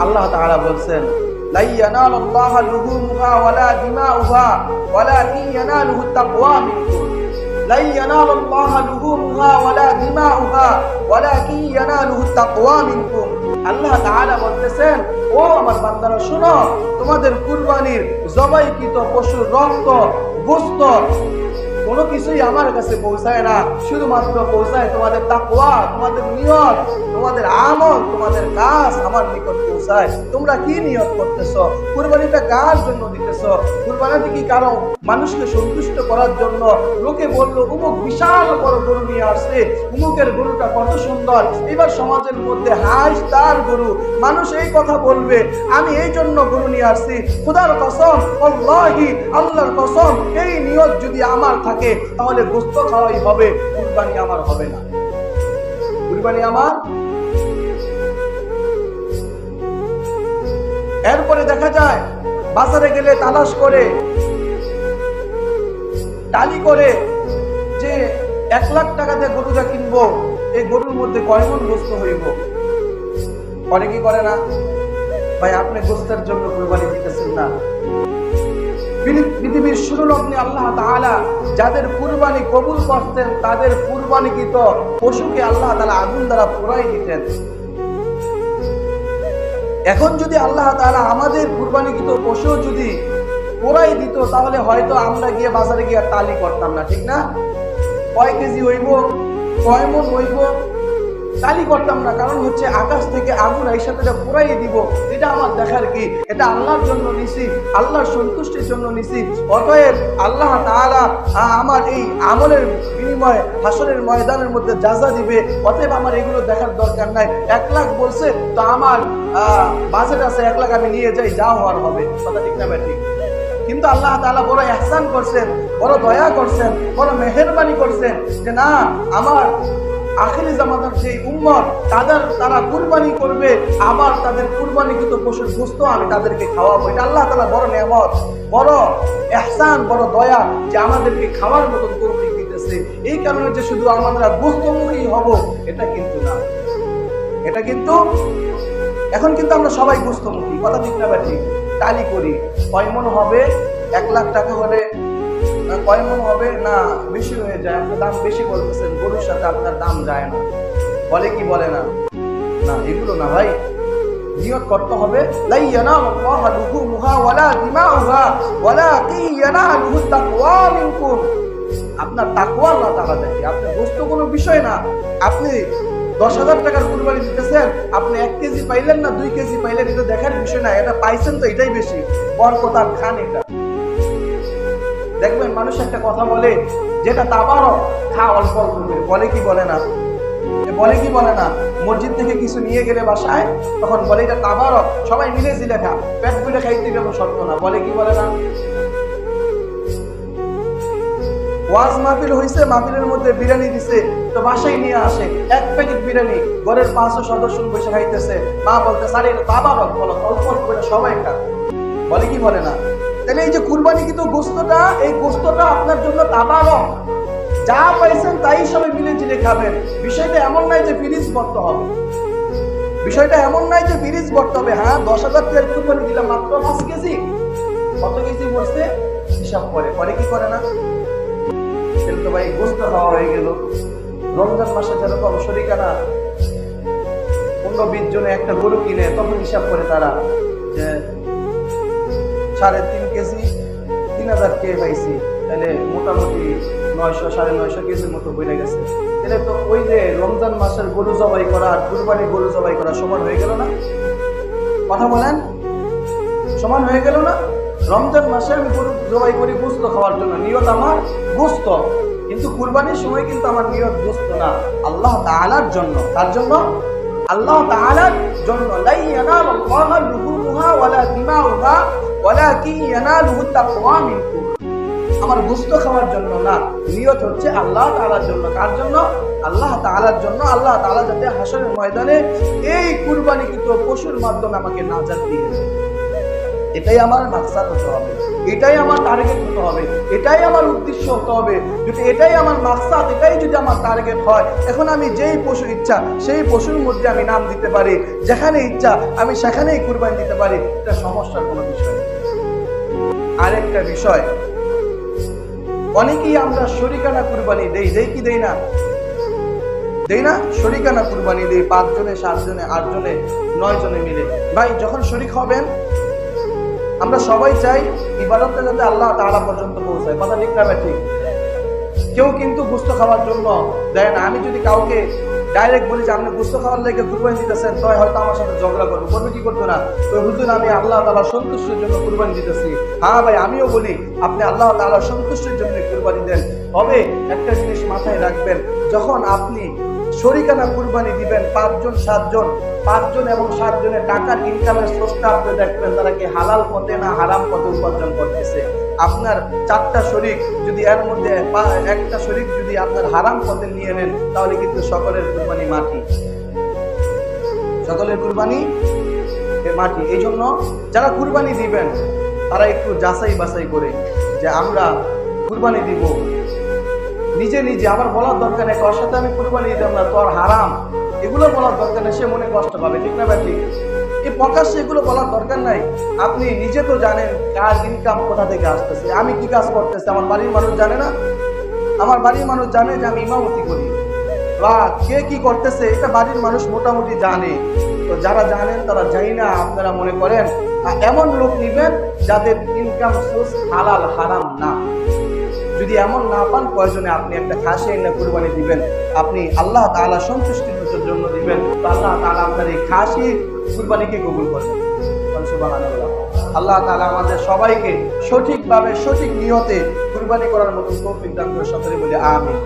আল্লাহ তাআলা বলছেন লা ইয়ানালুল্লাহা লুহুমুহা ওয়ালা দিমাউহা ওয়ালাকিন ইয়ানালুহু তাকওয়া মিনকুম লা ইয়ানালুল্লাহা লুহুমুহা ওয়ালা দিমাউহা ওয়ালাকিন ইয়ানালুহু তাকওয়া মিনকুম। আল্লাহ তাআলা বলতেছেন, ও আমার বান্দারা শোনো, তোমাদের কুরবানির জবাইকৃত পশুর রক্ত, গোশত কোনো কিছুই আমার কাছে পৌঁছায় না, শুধুমাত্র পৌঁছায় তোমাদের তাকওয়া, তোমাদের নিয়ত, তোমাদের আমল, তোমাদের কাজ আমার নিকট পৌঁছায়। তোমরা কি নিয়ত করতেছো? কুরবানিটা কার জন্য দিতেছো? কুরবানিটা কি কারো মানুষকে সন্তুষ্ট করার জন্য? লোকে বললো অমুক বিশাল বড় গরু নিয়ে আসছে, অমুকের গরুটা কত সুন্দর, এবার সমাজের মধ্যে হাস তার গরু, মানুষ এই কথা বলবে, আমি এই জন্য গরু নিয়ে আসছি। খোদার কসম, আল্লাহি, আল্লাহর কসম, এই নিয়ত যদি আমার থাকে তাহলে গোশত খাওয়াই হবে, কুরবানি আমার হবে না। কুরবানি আমার। এরপরে দেখা যায় বাজারে গেলে তালাশ করে, টালি করে যে 1 লাখ টাকাতে গরুটা কিনবো, এই গরুর মধ্যে কয় মণ গোশত হইব। করে কি করে না? ভাই আপনি গোশতের জন্য কুরবানি দিতেছেন না। পৃথিবীর শুরু লগ্নে আল্লাহ তাআলা যাদের কুরবানি কবুল করতেন তাদের কুরবানিকৃত পশুকে আল্লাহ তাআলা আগুন দ্বারা পোড়াই দিতেন। এখন যদি আল্লাহ তাআলা আমাদের কুরবানিকৃত পশু যদি পোড়াই দিত তাহলে হয়তো আমরা গিয়ে বাজারে গিয়ে টালি করতাম না, ঠিক না? কয় কেজি হইব, কয় মণ হইব, টালি করতাম না। কারণ হচ্ছে আকাশ থেকে আগুন এই সাথে পোড়াই দিব, এটা আমার দেখার কি? এটা আল্লাহর জন্য নিছি, আল্লাহর সন্তুষ্টির জন্য নিছি। অতএব আল্লাহ তাআলা আমার এই আমলের বিনিময়ে হাসরের ময়দানের মধ্যে যাজা দিবে। অতএব আমার এগুলো দেখার দরকার নাই। 1 লাখ বলছে তো আমার বাজেট আছে 1 লাখ, আমি নিয়ে যাই, যা হওয়ার হবে। কথা ঠিক না ঠিক? কিন্তু আল্লাহ তাআলা বড় ইহসান করছেন, বড় দয়া করছেন, বড় মেহেরবানি করছেন যে না, আমার আখিরি জামানার যে উম্মত তারা কুরবানি করবে, আবার তাদের কুরবানিকৃত পশুর গোশত আমি তাদেরকে খাওয়াবো। এটা আল্লাহ তাআলা বড় নেয়ামত, বড় ইহসান, বড় দয়া যে আমাদেরকে খাওয়ার মতো তৌফিক দিতেছে। এই কারণে যে শুধু আমরা গোশতমুখী হব এটা কিন্তু না, এটা কিন্তু এখন কিন্তু আমরা সবাই গোশতমুখী। কথা ঠিক না ঠিক? টালি করি, কয় মণ হবে? 1 লাখ টাকা হলে কয় মণ হবে? না, বেশি হয়ে যায়, আপনার দাম বেশি বলতেছেন, গরুর সাথে আপনার দাম যায় না, বলে কি বলে না? না, এগুলো না ভাই, নিয়ত করতে হবে লা ইয়ানালুল্লাহা লুহুমুহা ওয়ালা দিমাউহা ওয়ালাকিন ইয়ানালুহু তাকওয়া মিনকুম। আপনার তাকওয়া আল্লাহ তাআলা দেখে, আপনার গোশত কোনো বিষয় না। আপনি 10,000 টাকার কুরবানি দিতেছেন, আপনি 1 কেজি পাইলেন না 2 কেজি পাইলেন, এটা দেখার বিষয় না। এটা পাইছেন তো এটাই বেশি বরকত আর খান। এটা দেখবেন মানুষ একটা কথা বলে যেটা তাবারক, খা অল্প অল্প করে, বলে কি বলে না? বলে কি বলে না? মসজিদ থেকে কিছু নিয়ে গেলে বাসায় তখন বলে এটা তাবারক, সবাই মিলে জিলে খা, পেট পুরে খাইতে গেল শর্ত না, বলে কি বলে না? ওয়াজ মাহফিল হয়েছে, মাহফিলের মধ্যে বিরিয়ানি দিছে, তো বাসায় নিয়ে আসে 1 প্যাকেট বিরিয়ানি, ঘরের 500 সদস্য বসে খাইতেছে, মা বলতে স্যার এটা তাবারক, বলো অল্প অল্প করে সবাই খা, বলে কি বলে না? তাহলে এই যে কুরবানিকৃত গোশতটা, এই গোশতটা আপনার জন্য তাবারক, যা পাইছেন তাই সবাই মিলে জিলে খাবেন। বিষয়টা এমন নাই যে ফ্রিজ করতে হবে, বিষয়টা এমন নাই যে ফ্রিজ করতে হবে। হ্যাঁ, 10,000 টাকার কুরবানি দিলাম, মাত্র 5 কেজি, কত কেজি বলছে হিসাব করে কি করে না? তাহলে তো ভাই গোশত খাওয়া হয়ে গেল। রমজান মাসে যেরকম শরিকানা 15-20 জনে একটা গরু কিনে, তখন হিসাব করে তারা যে 3.5 কেজি 3,000 কে পাইছি, তাহলে মোটামুটি 900-950 কেজির মতো বেড়ে গেছে। তাহলে তো ওই যে রমজান মাসের গরু জবাই করা আর কুরবানি গরু জবাই করা সমান হয়ে গেল না? কথা বলেন, সমান হয়ে গেল না? রমজান মাসে আমি গরু জবাই করি গোশত খাওয়ার জন্য, নিয়ত আমার গোশত, কিন্তু কুরবানির সময় কিন্তু আমার নিয়ত গোশত না, আল্লাহ তাআলার জন্য। তার জন্য আল্লাহ তাআলার জন্য। লা ইয়ানালুল্লাহা লুহুমুহা ওয়ালা দিমাউহা ওয়ালাকিন ইয়ানালুহু তাকওয়া মিনকুম। আমার গোশত খাওয়ার জন্য না, নিয়ত হচ্ছে আল্লাহ তাআলার জন্য। কার জন্য? আল্লাহ তাআলার জন্য। আল্লাহ তাআলা যাতে হাসরের ময়দানে এই কুরবানিকৃত পশুর মাধ্যমে আমাকে নাজাত দিয়ে দেয়। এটাই আমার মাকসাদ হতে হবে, এটাই আমার টার্গেট হতে হবে, এটাই আমার উদ্দেশ্য হতে হবে। যদি এটাই আমার মাকসাদ, এটাই যদি আমার টার্গেট হয়, এখন আমি যেই পশু ইচ্ছা সেই পশুর মধ্যে আমি নাম দিতে পারি, যেখানে ইচ্ছা আমি সেখানেই কুরবানি দিতে পারি, এটা সমস্যার কোনো বিষয় নেই। আরেকটা বিষয়, অনেকেই আমরা শরিকানা কুরবানি দেই কি দেই না? দেই না? শরিকানা কুরবানি দেই 5 জনে 7 জনে 8 জনে 9 জনে মিলে। ভাই যখন শরিক হবেন, আমরা সবাই চাই ইবাদতটা যাতে আল্লাহ তাআলা পর্যন্ত পৌঁছায়, কথা ঠিক না? ঠিক। কেউ কিন্তু গোশত খাওয়ার জন্য দেয় না। আমি যদি কাউকে ডাইরেক্ট বলি যে আপনি গোশত খাওয়ার লেগে কুরবানি দিতেছেন, তো হয়তো আমার সাথে ঝগড়া করবে কি করতো না, তো হুজুর আমি আল্লাহ তাআলা সন্তুষ্টির জন্য কুরবানি দিতেছি। হ্যাঁ ভাই, আমিও বলি আপনি আল্লাহ তাআলা সন্তুষ্টির জন্য কুরবানি দেন। তবে একটা জিনিস মাথায় রাখবেন, যখন আপনি শরিকানা কুরবানি দিবেন 5 জন 7 জন, 5 জন এবং 7 জনের টাকার ইনকামের সোর্সটা আপনি দেখবেন তারা কি হালাল পথে না হারাম পথে উপার্জন করতেছে। আপনার 4টা শরিক যদি এর মধ্যে একটা শরিক যদি আপনার হারাম পথে নিয়ে নেন, তাহলে কিন্তু সকলের কুরবানি মাটি, সকলের কুরবানি মাটি। এই জন্য যারা কুরবানি দিবেন তারা একটু যাচাই বাছাই করে যে আমরা কুরবানি দিব, নিজে নিজে আমার বলার দরকার নেই তোর সাথে আমি কুরবানি দিতাম না, তোর হারাম, এগুলো বলার দরকার নেই, সে মনে কষ্ট পাবে, ঠিক না? ঠিক। এই প্রকাশ্যে এগুলো বলার দরকার নাই। আপনি নিজে তো জানেন কার ইনকাম কোথা থেকে আসতেছে, আমি কি কাজ করতেছি। আমার বাড়ির মানুষ জানে না? আমার বাড়ির মানুষ জানে যে আমি ইমামতি করি, বা কে কি করতেছে এটা বাড়ির মানুষ মোটামুটি জানে। তো যারা জানেন তারা জানি না আপনারা মনে করেন এমন লোক নিবেন যাদের ইনকাম সোর্স হালাল হারাম না। যদি এমন না পান, প্রয়োজনে আপনি একটা খাসি এনে কুরবানি দিবেন, আপনি আল্লাহ তাআলা সন্তুষ্টির জন্য দিবেন, তো আল্লাহ তাআলা আপনার এই খাসি কুরবানিকে কবুল করবেন। সুবহানাল্লাহ। আল্লাহ তাআলা আমাদের সবাইকে সঠিকভাবে সঠিক নিয়তে কুরবানি করার মতো তৌফিক দান করে, সকলে বলে আমিন।